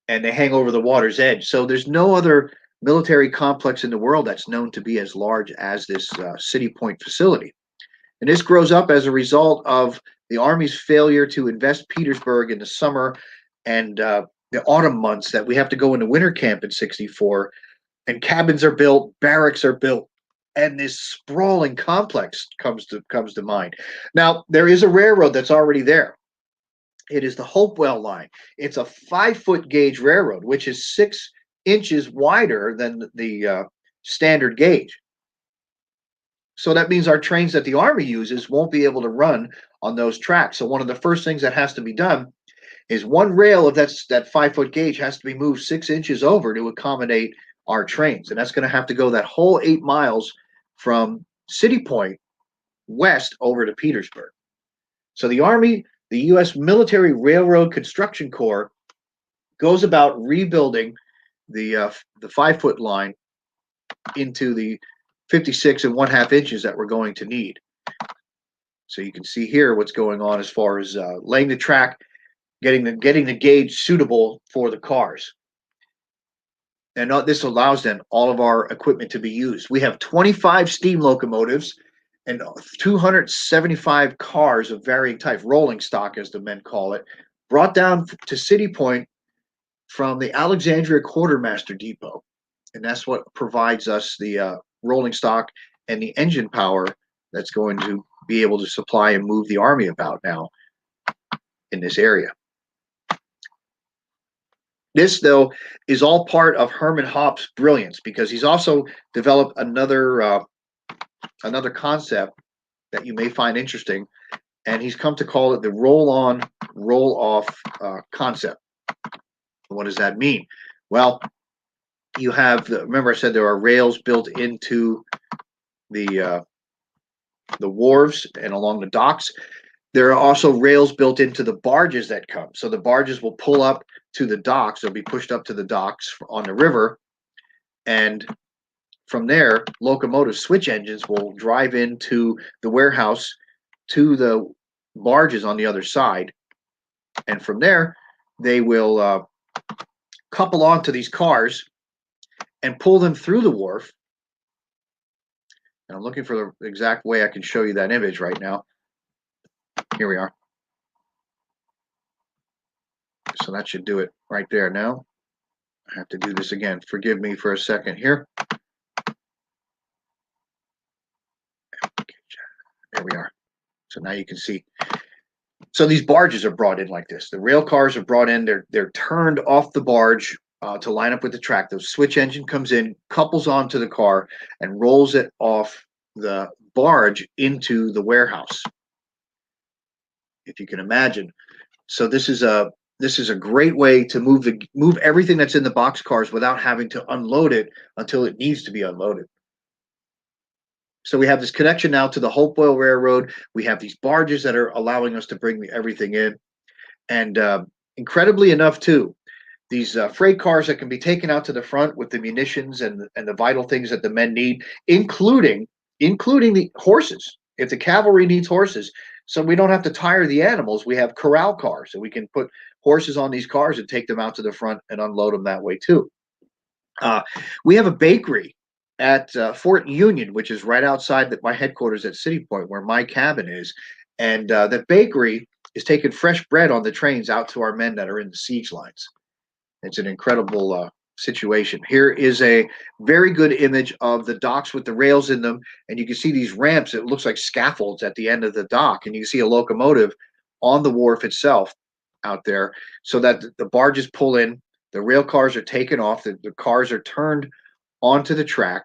and they hang over the water's edge. So there's no other military complex in the world that's known to be as large as this City Point facility. And this grows up as a result of the Army's failure to invest Petersburg in the summer and the autumn months that we have to go into winter camp in '64, and cabins are built, barracks are built, and this sprawling complex comes to mind. Now, there is a railroad that's already there. It is the Hopewell Line. It's a 5-foot gauge railroad, which is 6 inches wider than the standard gauge. So that means our trains that the Army uses won't be able to run on those tracks. So one of the first things that has to be done is one rail of that 5-foot gauge has to be moved 6 inches over to accommodate our trains. And that's going to have to go that whole 8 miles from City Point west over to Petersburg. So the Army, the U.S. Military Railroad Construction Corps, goes about rebuilding the 5-foot line into the 56 1/2 inches that we're going to need. So you can see here what's going on as far as laying the track, getting the gauge suitable for the cars. And this allows then all of our equipment to be used. We have 25 steam locomotives and 275 cars of varying type, rolling stock as the men call it, brought down to City Point from the Alexandria Quartermaster Depot. And that's what provides us the rolling stock and the engine power that's going to be able to supply and move the Army about now in this area. This, though, is all part of Herman Hopps' brilliance, because he's also developed another concept that you may find interesting, and he's come to call it the roll-on, roll-off concept. What does that mean? Well, you have remember I said there are rails built into the wharves and along the docks. There are also rails built into the barges that come. So the barges will pull up to the docks. They'll be pushed up to the docks on the river. And from there, locomotive switch engines will drive into the warehouse to the barges on the other side. And from there, they will couple onto these cars and pull them through the wharf. And I'm looking for the exact way I can show you that image right now. Here we are. So that should do it right there. Now I have to do this again. Forgive me for a second here. There we are. So now you can see. So these barges are brought in like this. The rail cars are brought in. They're turned off the barge to line up with the track. The switch engine comes in, couples onto the car, and rolls it off the barge into the warehouse, if you can imagine. So this is a great way to move everything that's in the box cars without having to unload it until it needs to be unloaded. So we have this connection now to the Hopewell Railroad. We have these barges that are allowing us to bring everything in. And incredibly enough, too, these freight cars that can be taken out to the front with the munitions and the vital things that the men need, including the horses. If the cavalry needs horses, so we don't have to tire the animals, we have corral cars, so we can put horses on these cars and take them out to the front and unload them that way, too. We have a bakery at Fort Union, which is right outside my headquarters at City Point, where my cabin is. And that bakery is taking fresh bread on the trains out to our men that are in the siege lines. It's an incredible situation. Here is a very good image of the docks with the rails in them, and you can see these ramps. It looks like scaffolds at the end of the dock, and you can see a locomotive on the wharf itself out there, so that the barges pull in, the rail cars are taken off, the cars are turned onto the track,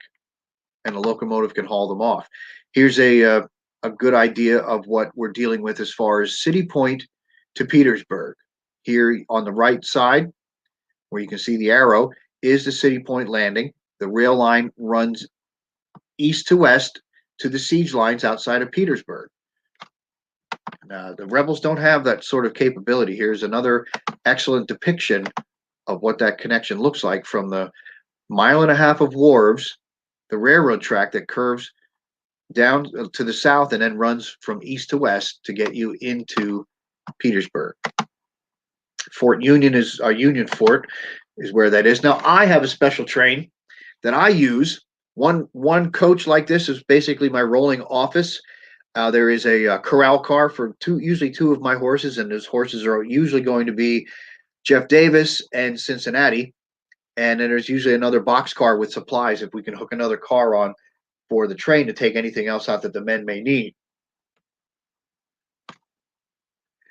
and the locomotive can haul them off. Here's a good idea of what we're dealing with as far as City Point to Petersburg. Here on the right side, where you can see the arrow, is the City Point landing. The rail line runs east to west to the siege lines outside of Petersburg. The rebels don't have that sort of capability. Here's another excellent depiction of what that connection looks like from the 1.5 miles of wharves, the railroad track that curves down to the south and then runs from east to west to get you into Petersburg. Fort Union is our Union Fort, is where that is. Now, I have a special train that I use. One coach like this is basically my rolling office. There is a corral car for usually two of my horses, and those horses are usually going to be Jeff Davis and Cincinnati. And then there's usually another box car with supplies if we can hook another car on for the train to take anything else out that the men may need.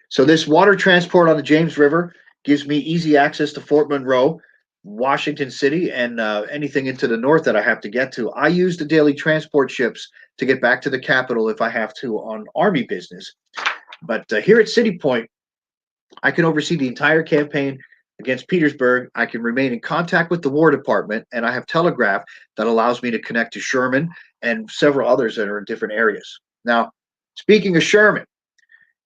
So this water transport on the James River gives me easy access to Fort Monroe, Washington City, and anything into the north that I have to get to. I use the daily transport ships to get back to the capital if I have to on Army business. But here at City Point, I can oversee the entire campaign against Petersburg. I can remain in contact with the War Department, and I have telegraph that allows me to connect to Sherman and several others that are in different areas. Now, speaking of Sherman,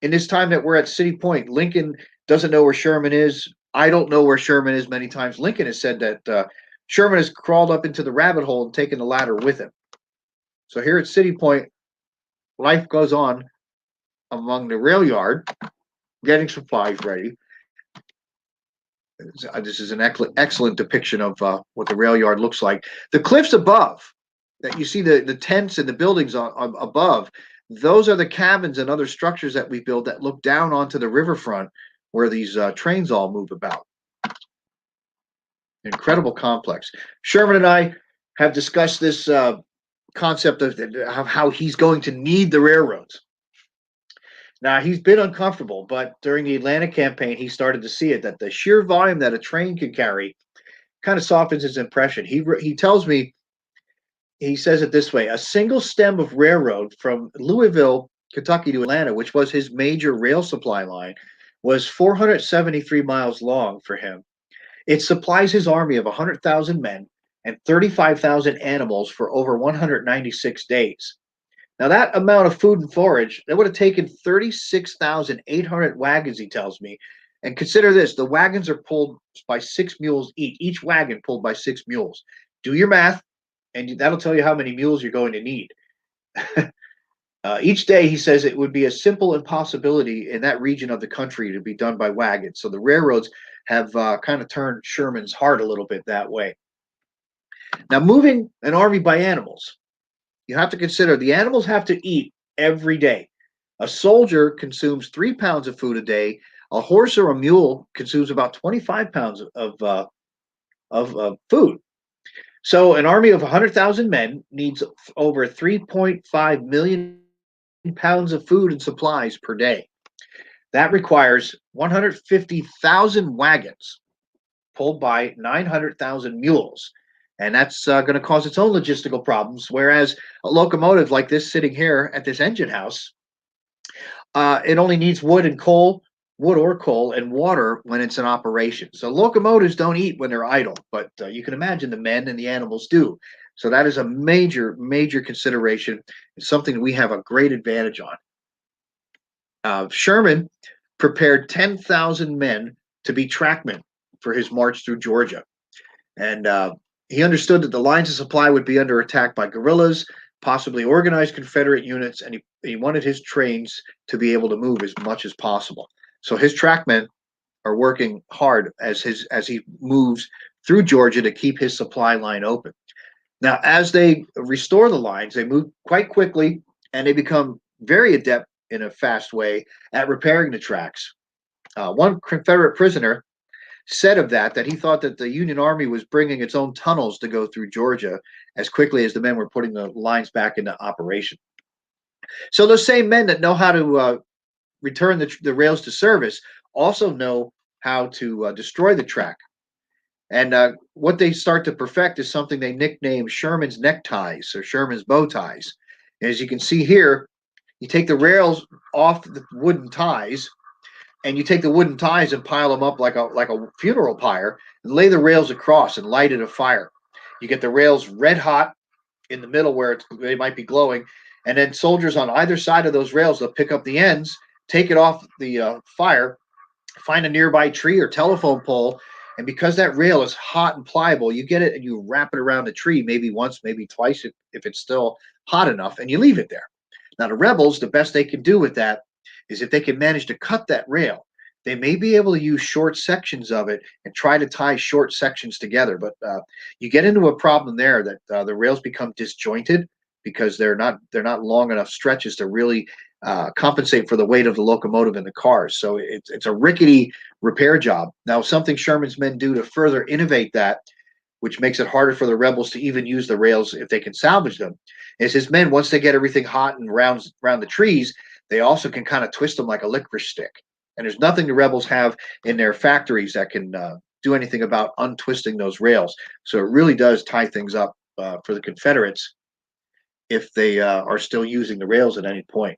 in this time that we're at City Point, Lincoln doesn't know where Sherman is. I don't know where Sherman is many times. Lincoln has said that Sherman has crawled up into the rabbit hole and taken the ladder with him. So here at City Point, life goes on among the rail yard, getting supplies ready. This is an excellent depiction of what the rail yard looks like. The cliffs above, that you see the tents and the buildings above, those are the cabins and other structures that we build that look down onto the riverfront where these trains all move about. Incredible complex. Sherman and I have discussed this concept of how he's going to need the railroads. Now, he's been uncomfortable, but during the Atlanta campaign, he started to see it, that the sheer volume that a train can carry kind of softens his impression. He tells me, he says it this way: a single stem of railroad from Louisville, Kentucky to Atlanta, which was his major rail supply line, was 473 miles long for him. It supplies his army of 100,000 men and 35,000 animals for over 196 days. Now, that amount of food and forage, that would have taken 36,800 wagons, he tells me. And consider this, the wagons are pulled by 6 mules each wagon pulled by 6 mules. Do your math, and that'll tell you how many mules you're going to need. Each day, he says, it would be a simple impossibility in that region of the country to be done by wagons. So the railroads have kind of turned Sherman's heart a little bit that way. Now, moving an army by animals, you have to consider the animals have to eat every day. A soldier consumes 3 pounds of food a day. A horse or a mule consumes about 25 pounds of food. So an army of 100,000 men needs over 3.5 million pounds of food and supplies per day. That requires 150,000 wagons pulled by 900,000 mules. And that's going to cause its own logistical problems. Whereas a locomotive like this sitting here at this engine house, it only needs wood or coal and water when it's in operation. So locomotives don't eat when they're idle, but you can imagine the men and the animals do. So that is a major, major consideration. It's something we have a great advantage on. Sherman prepared 10,000 men to be trackmen for his march through Georgia. And he understood that the lines of supply would be under attack by guerrillas, possibly organized Confederate units, and he wanted his trains to be able to move as much as possible. So his trackmen are working hard as he moves through Georgia to keep his supply line open. Now, as they restore the lines, they move quite quickly and they become very adept in a fast way at repairing the tracks. One Confederate prisoner said of that he thought that the Union Army was bringing its own tunnels to go through Georgia as quickly as the men were putting the lines back into operation. So those same men that know how to return the rails to service also know how to destroy the track. And what they start to perfect is something they nickname Sherman's neckties or Sherman's bow ties. As you can see here, you take the rails off the wooden ties, and you take the wooden ties and pile them up like a funeral pyre, and lay the rails across and light it a fire. You get the rails red hot in the middle where they might be glowing, and then soldiers on either side of those rails, they'll pick up the ends, take it off the fire, find a nearby tree or telephone pole, and because that rail is hot and pliable, you get it and you wrap it around the tree, maybe once, maybe twice if it's still hot enough, and you leave it there. Now, the rebels, the best they can do with that is if they can manage to cut that rail, they may be able to use short sections of it and try to tie short sections together. But you get into a problem there that the rails become disjointed because they're not long enough stretches to really compensate for the weight of the locomotive and the cars. So it's a rickety repair job. Now, something Sherman's men do to further innovate that, which makes it harder for the rebels to even use the rails if they can salvage them, is his men, once they get everything hot and around the trees, they also can kind of twist them like a licorice stick. And there's nothing the rebels have in their factories that can do anything about untwisting those rails. So it really does tie things up for the Confederates if they are still using the rails at any point.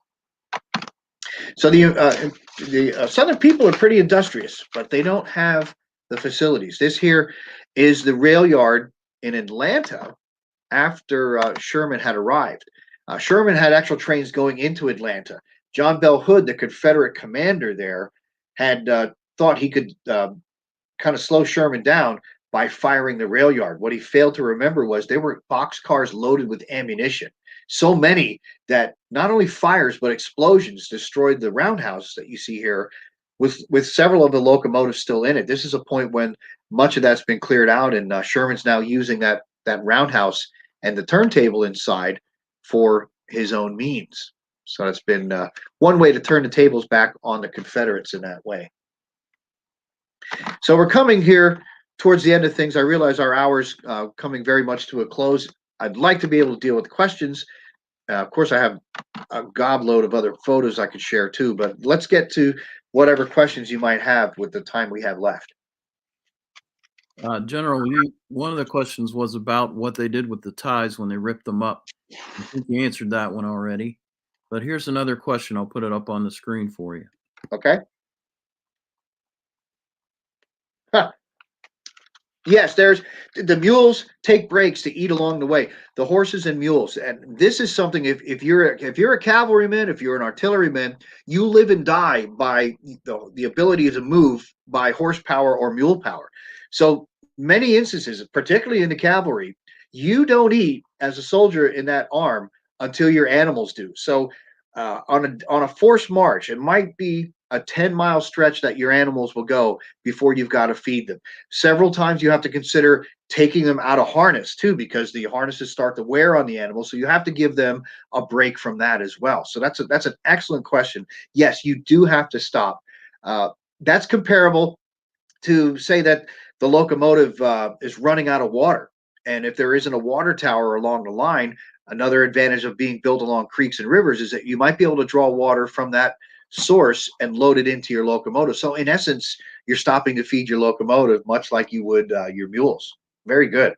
So the Southern people are pretty industrious, but they don't have the facilities. This here is the rail yard in Atlanta after Sherman had arrived. Sherman had actual trains going into Atlanta. John Bell Hood, the Confederate commander there, had thought he could kind of slow Sherman down by firing the rail yard. What he failed to remember was they were boxcars loaded with ammunition. So many that not only fires but explosions destroyed the roundhouse that you see here, with several of the locomotives still in it. This is a point when much of that's been cleared out, and Sherman's now using that roundhouse and the turntable inside for his own means. So it's been one way to turn the tables back on the Confederates in that way. So we're coming here towards the end of things. I realize our hour's coming very much to a close. I'd like to be able to deal with questions. Of course, I have a gobload of other photos I could share too, but let's get to whatever questions you might have with the time we have left. General, one of the questions was about what they did with the ties when they ripped them up. I think you answered that one already. But here's another question. I'll put it up on the screen for you. Okay. Huh. Yes, there's the mules take breaks to eat along the way. The horses and mules, and this is something. If you're a cavalryman, if you're an artilleryman, you live and die by the ability to move by horsepower or mule power. So many instances, particularly in the cavalry, you don't eat as a soldier in that arm until your animals do. So on a forced march, it might be a 10-mile stretch that your animals will go before you've got to feed them. Several times you have to consider taking them out of harness too, because the harnesses start to wear on the animals. So you have to give them a break from that as well. So that's an excellent question. Yes, you do have to stop. That's comparable to say that the locomotive is running out of water. And if there isn't a water tower along the line, another advantage of being built along creeks and rivers is that you might be able to draw water from that source and load it into your locomotive. So in essence, you're stopping to feed your locomotive much like you would your mules. Very good.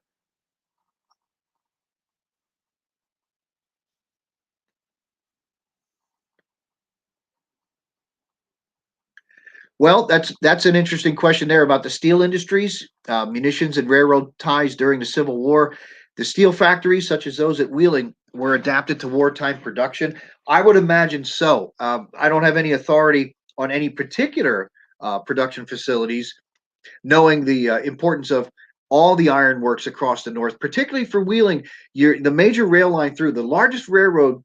Well, that's an interesting question there about the steel industries, munitions and railroad ties during the Civil War. The steel factories, such as those at Wheeling, were adapted to wartime production. I would imagine so. I don't have any authority on any particular production facilities, knowing the importance of all the ironworks across the North, particularly for Wheeling. The major rail line through, the largest railroad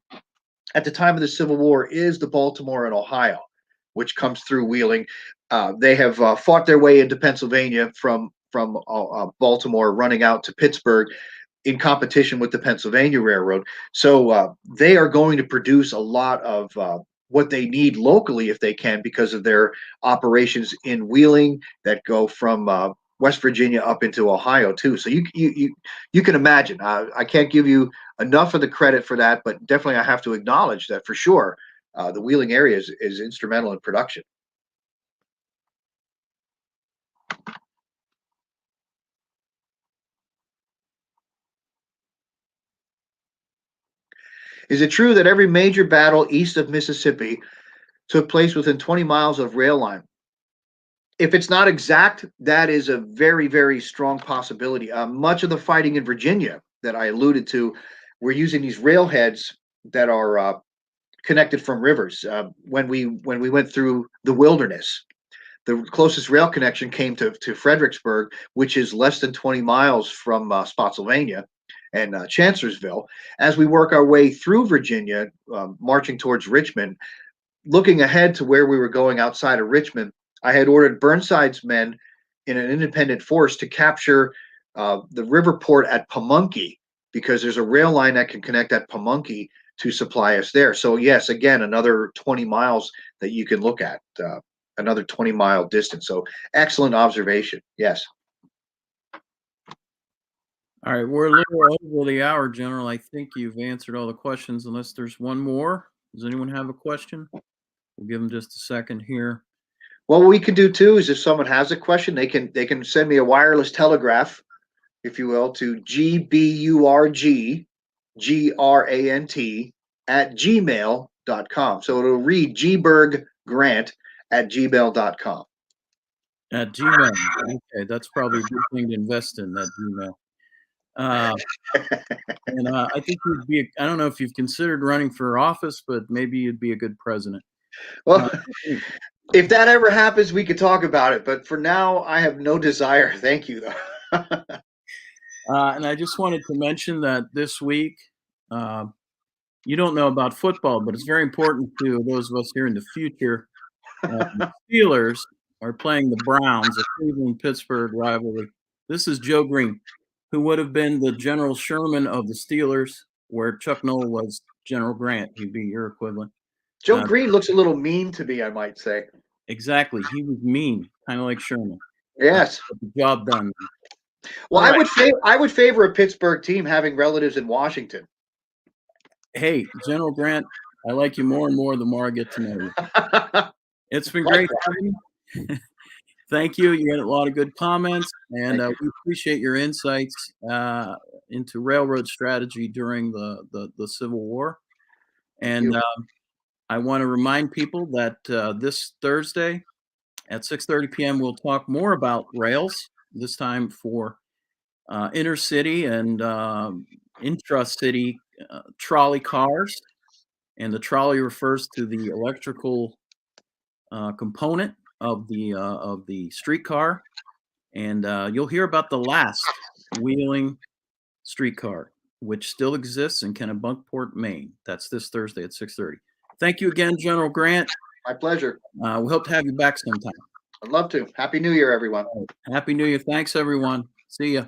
at the time of the Civil War is the Baltimore and Ohio, which comes through Wheeling. They have fought their way into Pennsylvania from from Baltimore running out to Pittsburgh in competition with the Pennsylvania Railroad. So they are going to produce a lot of what they need locally if they can, because of their operations in Wheeling that go from West Virginia up into Ohio too. So you can imagine. I can't give you enough of the credit for that, but definitely I have to acknowledge that for sure. The Wheeling area is instrumental in production. Is it true that every major battle east of Mississippi took place within 20 miles of rail line? If it's not exact, that is a very, very strong possibility. Much of the fighting in Virginia that I alluded to, we're using these railheads that are connected from rivers. When we went through the wilderness, the closest rail connection came to Fredericksburg, which is less than 20 miles from Spotsylvania and Chancellorsville. As we work our way through Virginia, marching towards Richmond, looking ahead to where we were going outside of Richmond, I had ordered Burnside's men in an independent force to capture the river port at Pamunkey, because there's a rail line that can connect at Pamunkey to supply us there. So yes, again, another 20 miles that you can look at, another 20-mile distance. So excellent observation. Yes. All right, we're a little over the hour, General. I think you've answered all the questions, unless there's one more. Does anyone have a question? We'll give them just a second here. Well, what we can do too is, if someone has a question, they can send me a wireless telegraph, if you will, to gburggrant@gmail.com. So it'll read gburggrant@gmail.com. At Gmail. Okay, that's probably a good thing to invest in, that Gmail. And I think you'd be, I don't know if you've considered running for office, but maybe you'd be a good president. Well, if that ever happens, we could talk about it. But for now, I have no desire. Thank you, though. And I just wanted to mention that this week, you don't know about football, but it's very important to those of us here in the future. The Steelers are playing the Browns, a Cleveland-Pittsburgh rivalry. This is Joe Green, who would have been the General Sherman of the Steelers, where Chuck Noll was General Grant. He'd be your equivalent. Joe Green looks a little mean to me, I might say. Exactly. He was mean, kind of like Sherman. Yes. The job done. Well, I would favor a Pittsburgh team having relatives in Washington. Hey, General Grant, I like you more and more the more I get to know you. It's been great having you. Thank you. You had a lot of good comments, and we appreciate your insights into railroad strategy during the Civil War. And I want to remind people that this Thursday at 6:30 p.m. we'll talk more about rails, this time for intercity and intra-city trolley cars. And the trolley refers to the electrical component of the streetcar, and you'll hear about the last Wheeling streetcar, which still exists in Kennebunkport, Maine. That's this Thursday at 6:30. Thank you again, General Grant. My pleasure. We hope to have you back sometime. I'd love to. Happy New Year, everyone. Happy New Year. Thanks, everyone. See ya.